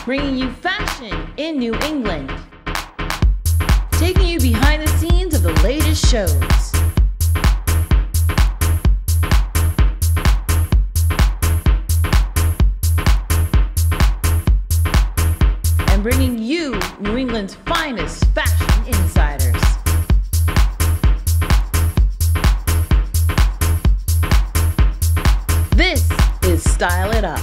bringing you fashion in New England, taking you behind the scenes of the latest shows, and bringing you New England's finest fashion insiders. This is Style It Up.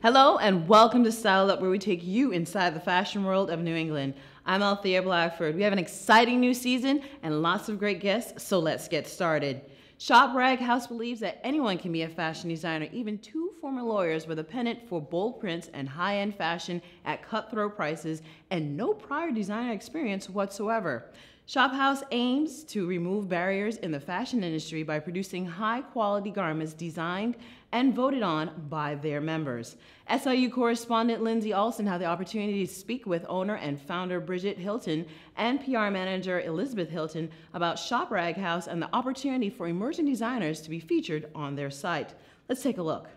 Hello and welcome to Style It Up, where we take you inside the fashion world of New England. I'm Althea Blackford. We have an exciting new season and lots of great guests, so let's get started. Shop Rag House believes that anyone can be a fashion designer. Even two former lawyers with a pennant for bold prints and high-end fashion at cutthroat prices and no prior designer experience whatsoever. Shop House aims to remove barriers in the fashion industry by producing high-quality garments designed and voted on by their members. SIU correspondent Lindsey Alston had the opportunity to speak with owner and founder Bridgette Hylton and PR manager Elizabeth Hylton about Shop Rag House and the opportunity for emerging designers to be featured on their site. Let's take a look.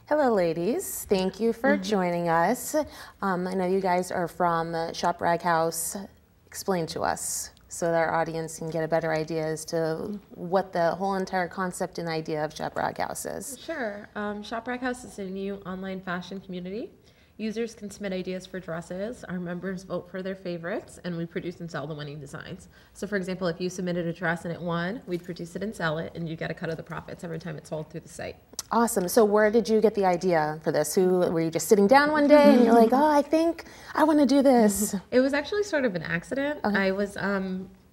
Hello ladies, thank you for joining us. I know you guys are from Shop Rag House. Explain to us so that our audience can get a better idea as to what the whole entire concept and idea of Shop Rag House is. Sure. Shop Rag House is a new online fashion community. Users can submit ideas for dresses, our members vote for their favorites, and we produce and sell the winning designs. So for example, if you submitted a dress and it won, we'd produce it and sell it, and you get a cut of the profits every time it's sold through the site. Awesome. So where did you get the idea for this? Were you just sitting down one day and you're like, oh, I think I want to do this? It was actually sort of an accident. Okay. I was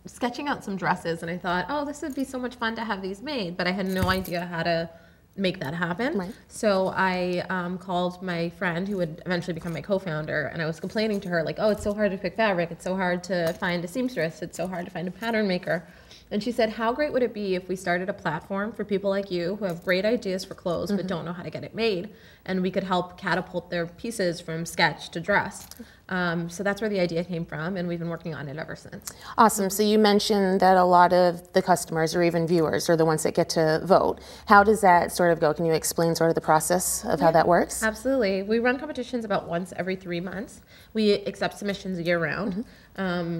sketching out some dresses, and I thought, oh, this would be so much fun to have these made, but I had no idea how to make that happen. Right. So I called my friend who would eventually become my co-founder, and I was complaining to her like, oh, it's so hard to pick fabric, it's so hard to find a seamstress, it's so hard to find a pattern maker. And she said, how great would it be if we started a platform for people like you who have great ideas for clothes but don't know how to get it made, and we could help catapult their pieces from sketch to dress. So that's where the idea came from, and we've been working on it ever since. Awesome. So you mentioned that a lot of the customers or even viewers are the ones that get to vote. How does that sort of go? Can you explain sort of the process of how that works? Absolutely. We run competitions about once every 3 months. We accept submissions year-round.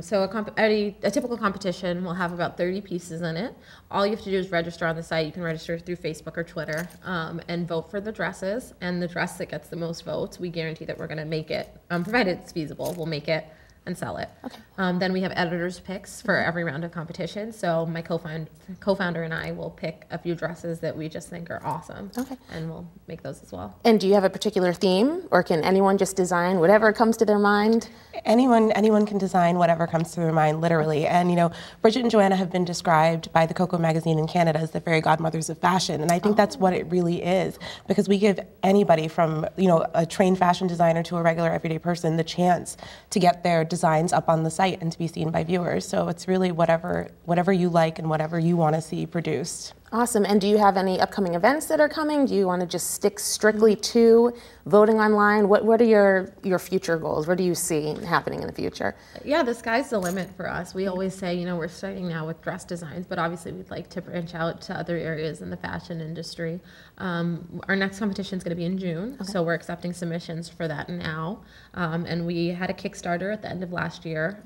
So a typical competition will have about 30 pieces in it. All you have to do is register on the site. You can register through Facebook or Twitter and vote for the dresses. And the dress that gets the most votes, we guarantee that we're going to make it, provided it's feasible, we'll make it and sell it. Okay. Then we have editors' picks for every round of competition. So my co-founder and I will pick a few dresses that we just think are awesome. Okay. And we'll make those as well. And do you have a particular theme, or can anyone just design whatever comes to their mind? Anyone can design whatever comes to their mind, literally. And you know, Bridgette and Joanna have been described by the Coco magazine in Canada as the fairy godmothers of fashion, and I think that's what it really is, because we give anybody from, you know, a trained fashion designer to a regular everyday person the chance to get their designs up on the site and to be seen by viewers. So it's really whatever you like and whatever you want to see produced. Awesome. And do you have any upcoming events that are coming? Do you want to just stick strictly to voting online? What are your future goals? What do you see happening in the future? Yeah, the sky's the limit for us. We always say, you know, we're starting now with dress designs, but obviously we'd like to branch out to other areas in the fashion industry. Our next competition is going to be in June, so we're accepting submissions for that now. And we had a Kickstarter at the end of last year,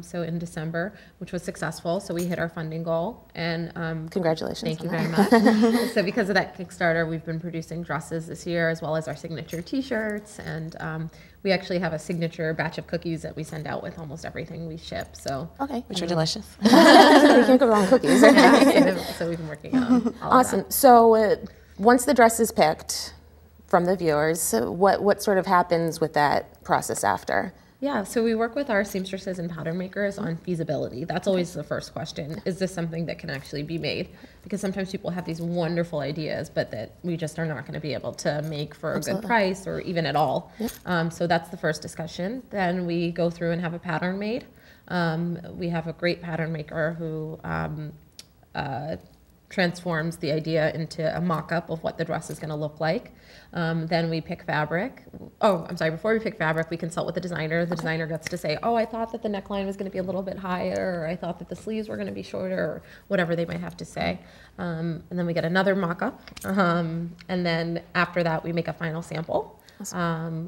so in December, which was successful. So we hit our funding goal. And congratulations. Thank you very much. So because of that Kickstarter, we've been producing dresses this year, as well as our signature t-shirts, and we actually have a signature batch of cookies that we send out with almost everything we ship. So which are delicious. You can't go wrong with cookies. So we've been working on all awesome. of that. So once the dress is picked from the viewers, what sort of happens with that process after? Yeah, so we work with our seamstresses and pattern makers on feasibility. That's always the first question. Is this something that can actually be made? Because sometimes people have these wonderful ideas, but that we just are not going to be able to make for a good price or even at all. So that's the first discussion. Then we go through and have a pattern made. We have a great pattern maker who transforms the idea into a mock-up of what the dress is going to look like. Then we pick fabric. Oh, I'm sorry, before we pick fabric, we consult with the designer. The designer gets to say, oh, I thought that the neckline was going to be a little bit higher, or I thought that the sleeves were going to be shorter, or whatever they might have to say. And then we get another mock-up. And then after that, we make a final sample.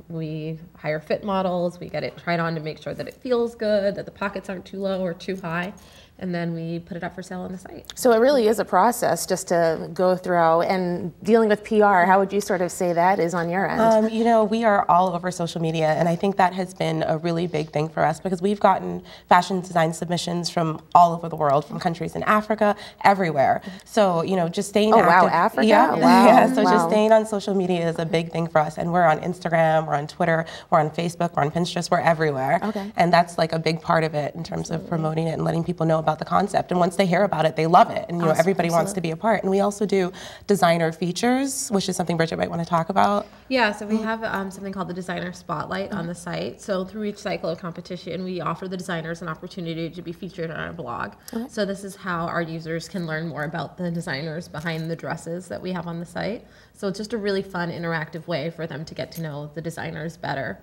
We hire fit models, we get it tried on to make sure that it feels good, that the pockets aren't too low or too high, and then we put it up for sale on the site. So it really is a process just to go through. And dealing with PR, how would you sort of say that is on your end? You know, we are all over social media, and I think that has been a really big thing for us because we've gotten fashion design submissions from all over the world, from countries in Africa, everywhere. So, you know, just staying active. Oh, wow, Africa? Yeah, Wow. yeah. So Wow. just staying on social media is a big thing for us. And we're on Instagram, we're on Twitter, we're on Facebook, we're on Pinterest, we're everywhere. Okay. And that's like a big part of it in terms of promoting it and letting people know about the concept. And once they hear about it, they love it. And you know, everybody wants to be a part. And we also do designer features, which is something Bridgette might want to talk about. Yeah, so we have something called the Designer Spotlight on the site. So through each cycle of competition, we offer the designers an opportunity to be featured on our blog. Okay. So this is how our users can learn more about the designers behind the dresses that we have on the site. So it's just a really fun, interactive way for them to get to know the designers better.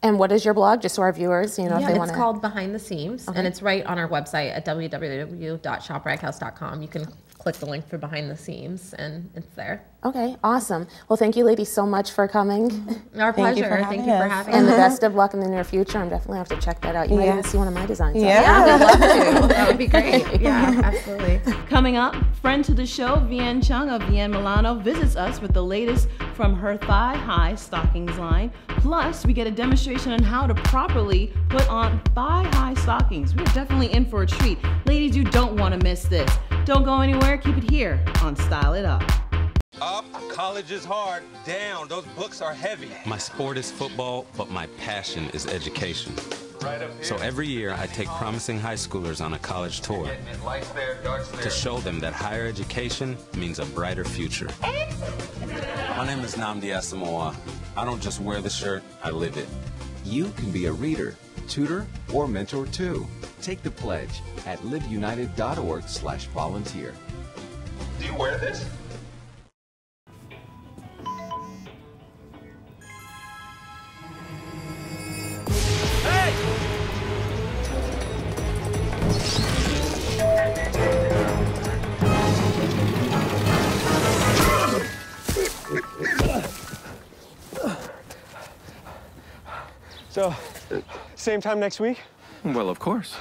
And what is your blog, just so our viewers, you know, if they want to... It's called Behind the Seams, and it's right on our website at www.shopraghouse.com. You can click the link for Behind the Seams, and it's there. Okay, awesome. Well, thank you ladies so much for coming. Our pleasure. Thank you for having us. And the best of luck in the near future. I'm definitely have to check that out. You might even see one of my designs. Yeah, we'd love to. That would be great. Yeah, absolutely. Coming up, friend to the show, Vienne Cheung of Vienne Milano visits us with the latest from her thigh-high stockings line. Plus, we get a demonstration on how to properly put on thigh-high stockings. We're definitely in for a treat. Ladies, you don't want to miss this. Don't go anywhere. Keep it here on Style It Up. Up, college is hard. Down, those books are heavy. My sport is football, but my passion is education. So every year I take promising high schoolers on a college tour to show them that higher education means a brighter future. My name is Nnamdi Asamoah. I don't just wear the shirt, I live it. You can be a reader, tutor, or mentor too. Take the pledge at liveunited.org/volunteer. Do you wear this? So, same time next week? Well, of course.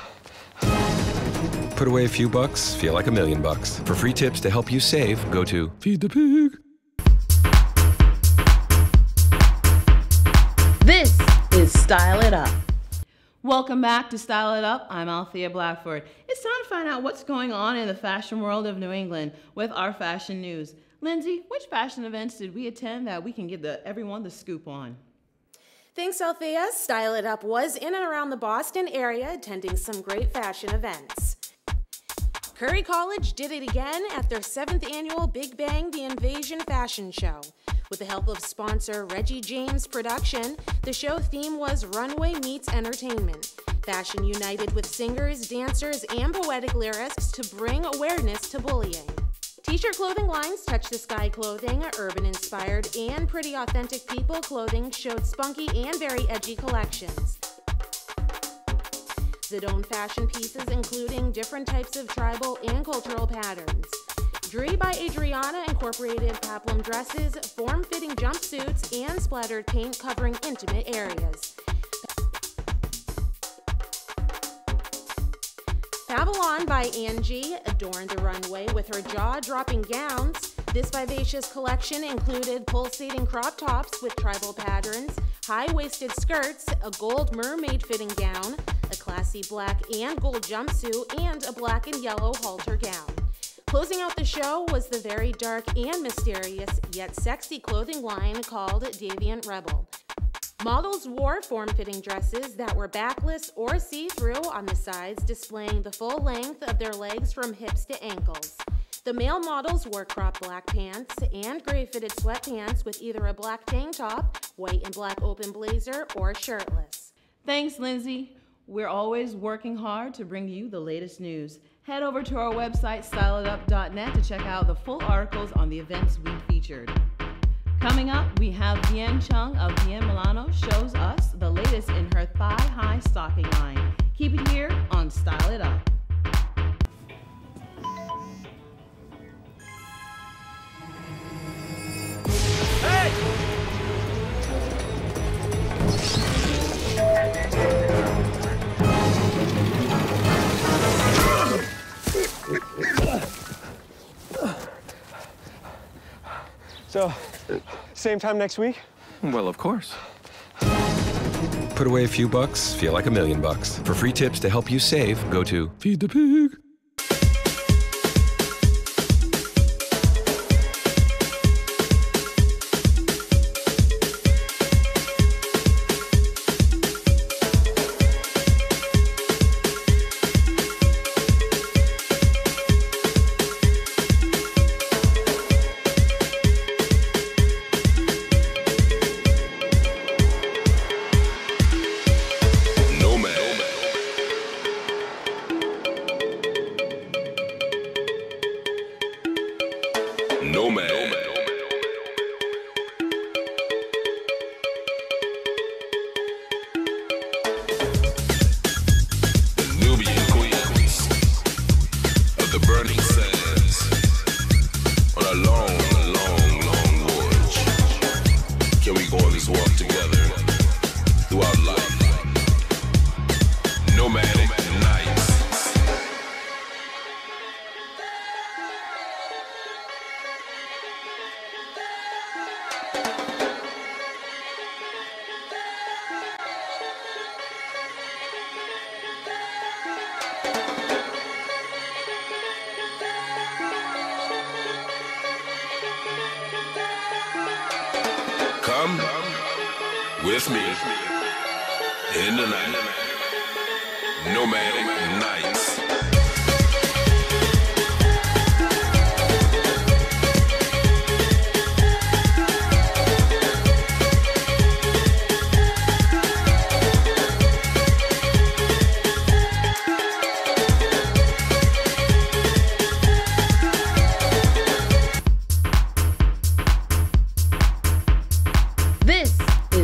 Put away a few bucks, feel like $1 million. For free tips to help you save, go to Feed the Pig. This is Style It Up. Welcome back to Style It Up. I'm Althea Blackford. It's time to find out what's going on in the fashion world of New England with our fashion news. Lindsay, which fashion events did we attend that we can give everyone the scoop on? Thanks, Althea. Style It Up was in and around the Boston area attending some great fashion events. Curry College did it again at their 7th annual Big Bang The Invasion fashion show. With the help of sponsor Reggie James Production, the show theme was Runway Meets Entertainment. Fashion united with singers, dancers, and poetic lyrics to bring awareness to bullying. T-shirt clothing lines Touch the Sky clothing, urban-inspired and pretty authentic people clothing showed spunky and very edgy collections. Zidane fashion pieces including different types of tribal and cultural patterns. Dree by Adriana incorporated peplum dresses, form-fitting jumpsuits, and splattered paint covering intimate areas. Babylon by Angie adorned the runway with her jaw-dropping gowns. This vivacious collection included pulsating crop tops with tribal patterns, high-waisted skirts, a gold mermaid-fitting gown, a classy black and gold jumpsuit, and a black and yellow halter gown. Closing out the show was the very dark and mysterious yet sexy clothing line called Deviant Rebel. Models wore form-fitting dresses that were backless or see-through on the sides, displaying the full length of their legs from hips to ankles. The male models wore cropped black pants and gray-fitted sweatpants with either a black tank top, white and black open blazer, or shirtless. Thanks, Lindsay. We're always working hard to bring you the latest news. Head over to our website, styleitup.net, to check out the full articles on the events we featured. Coming up, we have Vienne Cheung of Vienne Milano shows us the latest in her thigh-high stocking line. Keep it here on Style It Up. So, same time next week? Well, of course. Put away a few bucks, feel like $1 million. For free tips to help you save, go to Feed the Pig. Come with me in the night, nomadic nights.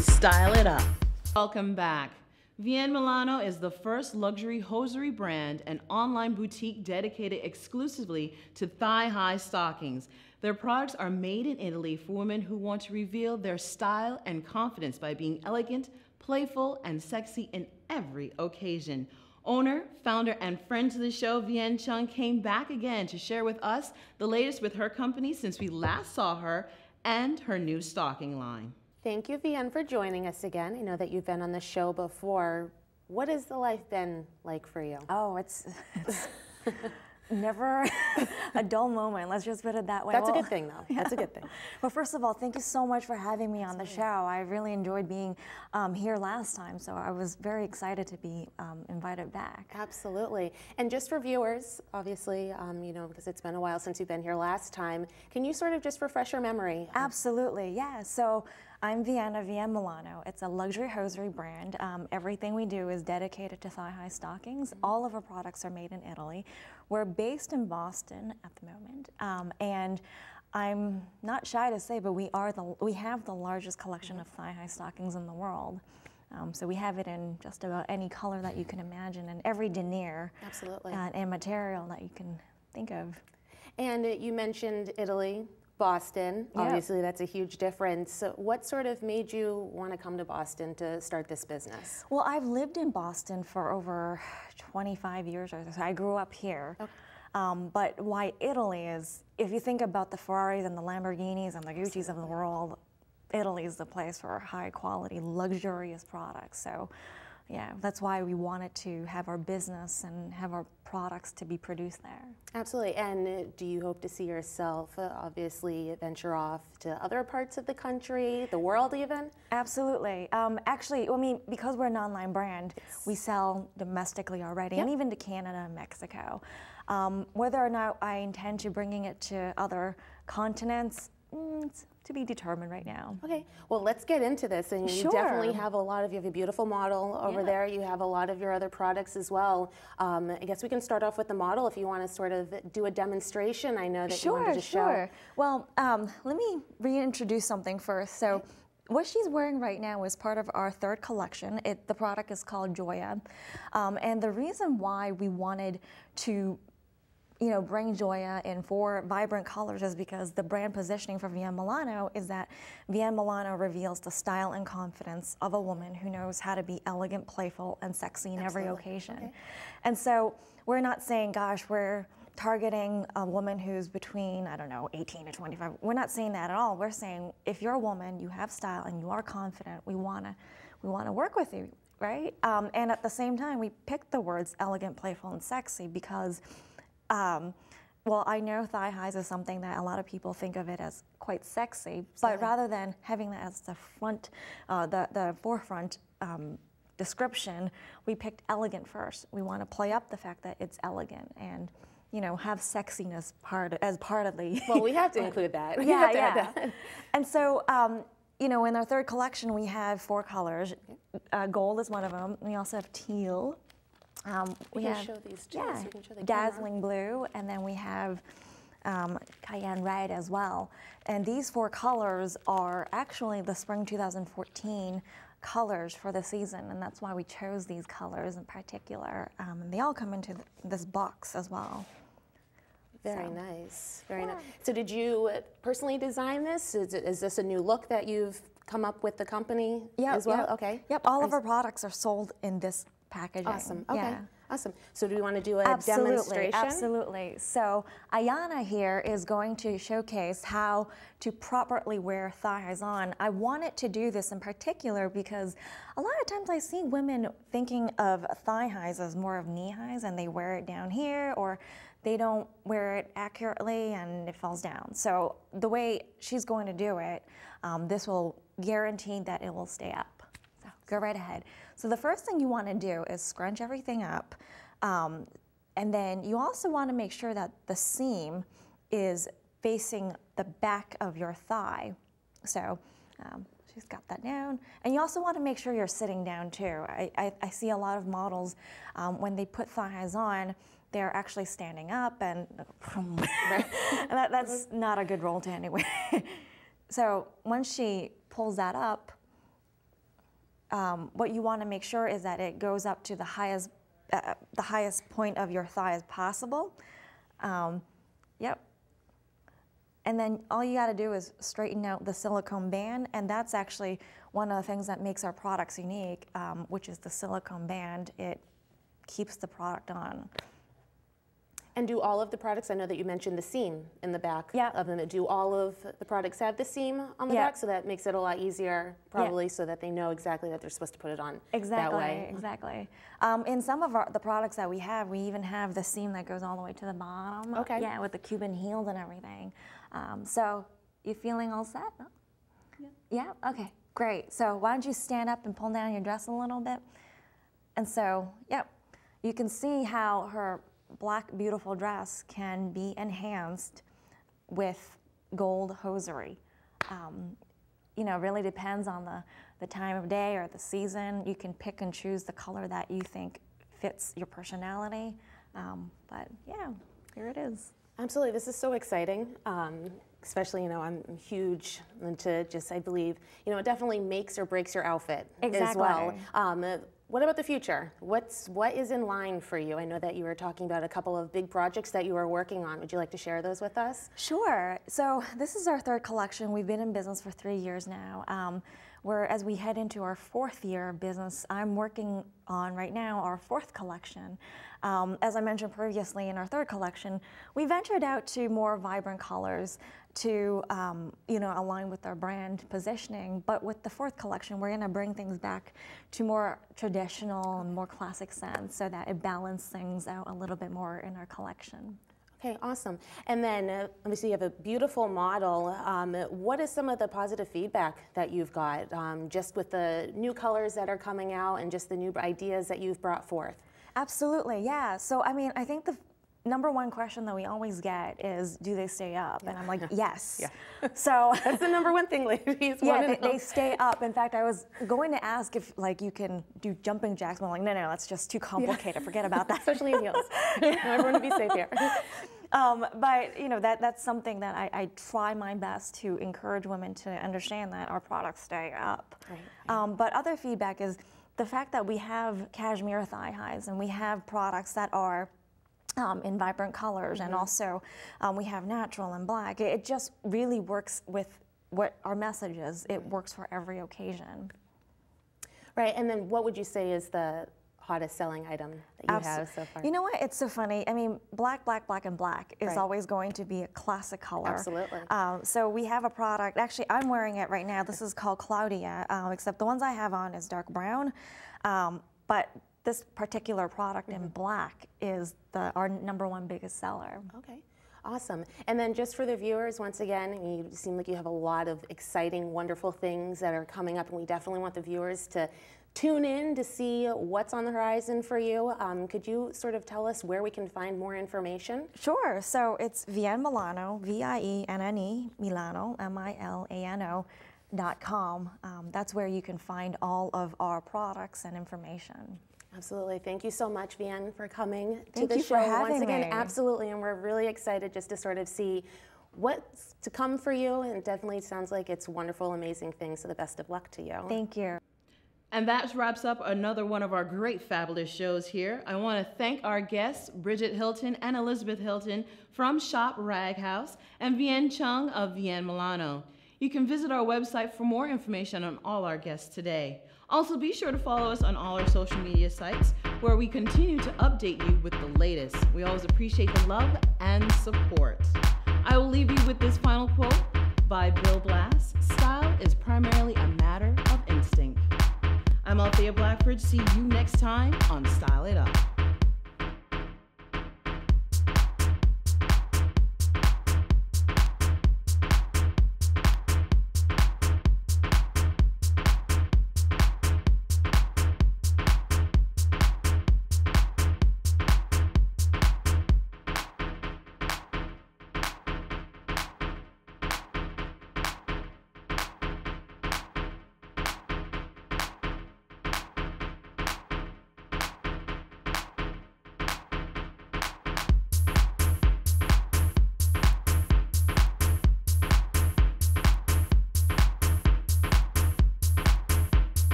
Style it up. Welcome back. Vienne Milano is the first luxury hosiery brand and online boutique dedicated exclusively to thigh-high stockings. Their products are made in Italy for women who want to reveal their style and confidence by being elegant, playful, and sexy in every occasion. Owner, founder, and friend to the show, Vienne Cheung, came back again to share with us the latest with her company since we last saw her and her new stocking line. Thank you, Vienne, for joining us again. I know that you've been on the show before. What has the life been like for you? Oh, it's never a dull moment. Let's just put it that way. That's a good thing, though. Yeah. That's a good thing. Well, first of all, thank you so much for having me on the show. I really enjoyed being here last time, so I was very excited to be invited back. Absolutely. And just for viewers, obviously, you know, because it's been a while since you've been here last time, can you sort of just refresh your memory? Absolutely, yeah. So I'm Vienne Milano. It's a luxury hosiery brand. Everything we do is dedicated to thigh-high stockings. All of our products are made in Italy. We're based in Boston at the moment, and I'm not shy to say, but we have the largest collection of thigh-high stockings in the world. So we have it in just about any color that you can imagine, and every denier, absolutely, and material that you can think of. And you mentioned Italy. Boston, obviously that's a huge difference. So what sort of made you want to come to Boston to start this business? Well, I've lived in Boston for over 25 years or so. I grew up here. Okay. But why Italy is, if you think about the Ferraris and the Lamborghinis and the Guccis of the world, Italy is the place for high quality, luxurious products. So yeah, that's why we wanted to have our business and have our products to be produced there. Absolutely. And do you hope to see yourself obviously venture off to other parts of the country, the world even? Absolutely. Actually, I mean, because we're an online brand, we sell domestically already, and even to Canada and Mexico. Whether or not I intend to bringing it to other continents, it's to be determined right now. Okay, well, let's get into this. And you definitely have you have a beautiful model over there. You have a lot of your other products as well. I guess we can start off with the model if you want to sort of do a demonstration. I know that you wanted to show. Well, let me reintroduce something first. So what she's wearing right now is part of our third collection. The product is called Joya. And the reason why we wanted to bring Joya in 4 vibrant colors is because the brand positioning for Vienne Milano is that Vienne Milano reveals the style and confidence of a woman who knows how to be elegant, playful, and sexy in every occasion. Okay. And so we're not saying, gosh, we're targeting a woman who's between, I don't know, 18 to 25. We're not saying that at all. We're saying if you're a woman, you have style, and you are confident, we wanna work with you, right? And at the same time, we picked the words elegant, playful, and sexy because, well, I know thigh highs is something that a lot of people think of it as quite sexy, but rather than having that as the front, the forefront description, we picked elegant first. We want to play up the fact that it's elegant and, you know, have sexiness as part of the. Well, we have to include that. Yeah. And so, you know, in our third collection, we have 4 colors. Gold is one of them. We also have teal. We can show these too. Yeah, so you can show the dazzling blue, and then we have cayenne red as well. And these 4 colors are actually the spring 2014 colors for the season, and that's why we chose these colors in particular. And they all come into this box as well. Very nice, very nice. So did you personally design this? Is this a new look that you've come up with the company as well? Okay. Yep, all of our products are sold in this packaging. Awesome, okay. Awesome. So do we want to do a Absolutely, demonstration? Absolutely. So Ayana here is going to showcase how to properly wear thigh highs on. I wanted to do this in particular because a lot of times I see women thinking of thigh highs as more of knee highs, and they wear it down here, or they don't wear it accurately and it falls down. So the way she's going to do it, this will guarantee that it will stay up. So go right ahead. So the first thing you want to do is scrunch everything up, and then you also want to make sure that the seam is facing the back of your thigh. So she's got that down. And you also want to make sure you're sitting down too. I see a lot of models, when they put thigh highs on, they're actually standing up, and, and that's not a good roll to anyway. So once she pulls that up, what you want to make sure is that it goes up to the highest point of your thigh as possible. Yep. And then all you got to do is straighten out the silicone band, and that's actually one of the things that makes our products unique, which is the silicone band. It keeps the product on. And do all of the products, I know that you mentioned the seam in the back of them, do all of the products have the seam on the back? So that makes it a lot easier, probably, so that they know exactly that they're supposed to put it on that way. Exactly. In some of the products that we have, we even have the seam that goes all the way to the bottom. Okay. Yeah, with the Cuban heels and everything. So you feeling all set? Yeah? Okay, great. So why don't you stand up and pull down your dress a little bit? And so, you can see how her black, beautiful dress can be enhanced with gold hosiery. You know, it really depends on the time of day or the season. You can pick and choose the color that you think fits your personality. But yeah, here it is. Absolutely, this is so exciting. Especially, you know, I'm huge into just, I believe, you know, it definitely makes or breaks your outfit as well. What about the future? What is in line for you? I know that you were talking about a couple of big projects that you were working on. Would you like to share those with us? Sure. So this is our 3rd collection. We've been in business for 3 years now. As we head into our 4th year of business, I'm working on right now our 4th collection. As I mentioned previously, in our 3rd collection, we ventured out to more vibrant colors to you know, align with our brand positioning. But with the 4th collection, we're going to bring things back to more traditional and more classic scents, so that it balances things out a little bit more in our collection. Okay, awesome. And then obviously you have a beautiful model. What is some of the positive feedback that you've got just with the new colors that are coming out and just the new ideas that you've brought forth? Absolutely, yeah. So I mean, I think the #1 question that we always get is, do they stay up? And I'm like, yes. So that's the #1 thing, ladies. They stay up. In fact, I was going to ask if like you can do jumping jacks, but I'm like, no, that's just too complicated. Forget about that. Especially in heels. Everyone would be safe here. But you know, that's something that I try my best to encourage women to understand, that our products stay up. Right. But other feedback is the fact that we have cashmere thigh highs, and we have products that are in vibrant colors, and also we have natural and black. It just really works with what our message is. It works for every occasion. Right, and then what would you say is the hottest selling item that you have so far? You know what? It's so funny. I mean, black, black, black, and black is Right. always going to be a classic color. Absolutely. So we have a product. Actually, I'm wearing it right now. This is called Claudia, except the ones I have on is dark brown. But this particular product in black is our #1 biggest seller. Okay. Awesome. And then just for the viewers, once again, you seem like you have a lot of exciting, wonderful things that are coming up, and we definitely want the viewers to tune in to see what's on the horizon for you. Could you sort of tell us where we can find more information? Sure. So it's Vienne Milano, VIENNE, Milano, MILANO.com. That's where you can find all of our products and information. Absolutely. Thank you so much, Vienne, for coming to Thank the you show for having once again. me. Absolutely, and we're really excited just to sort of see what's to come for you, and it definitely sounds like it's wonderful, amazing things, so the best of luck to you. Thank you. And that wraps up another one of our great fabulous shows here. I want to thank our guests, Bridgette Hylton and Elizabeth Hylton from Shop Rag House, and Vienne Cheung of Vienne Milano. You can visit our website for more information on all our guests today. Also, be sure to follow us on all our social media sites, where we continue to update you with the latest. We always appreciate the love and support. I will leave you with this final quote by Bill Blass: "Style is primarily a matter of instinct." I'm Althea Blackford. See you next time on Style It Up.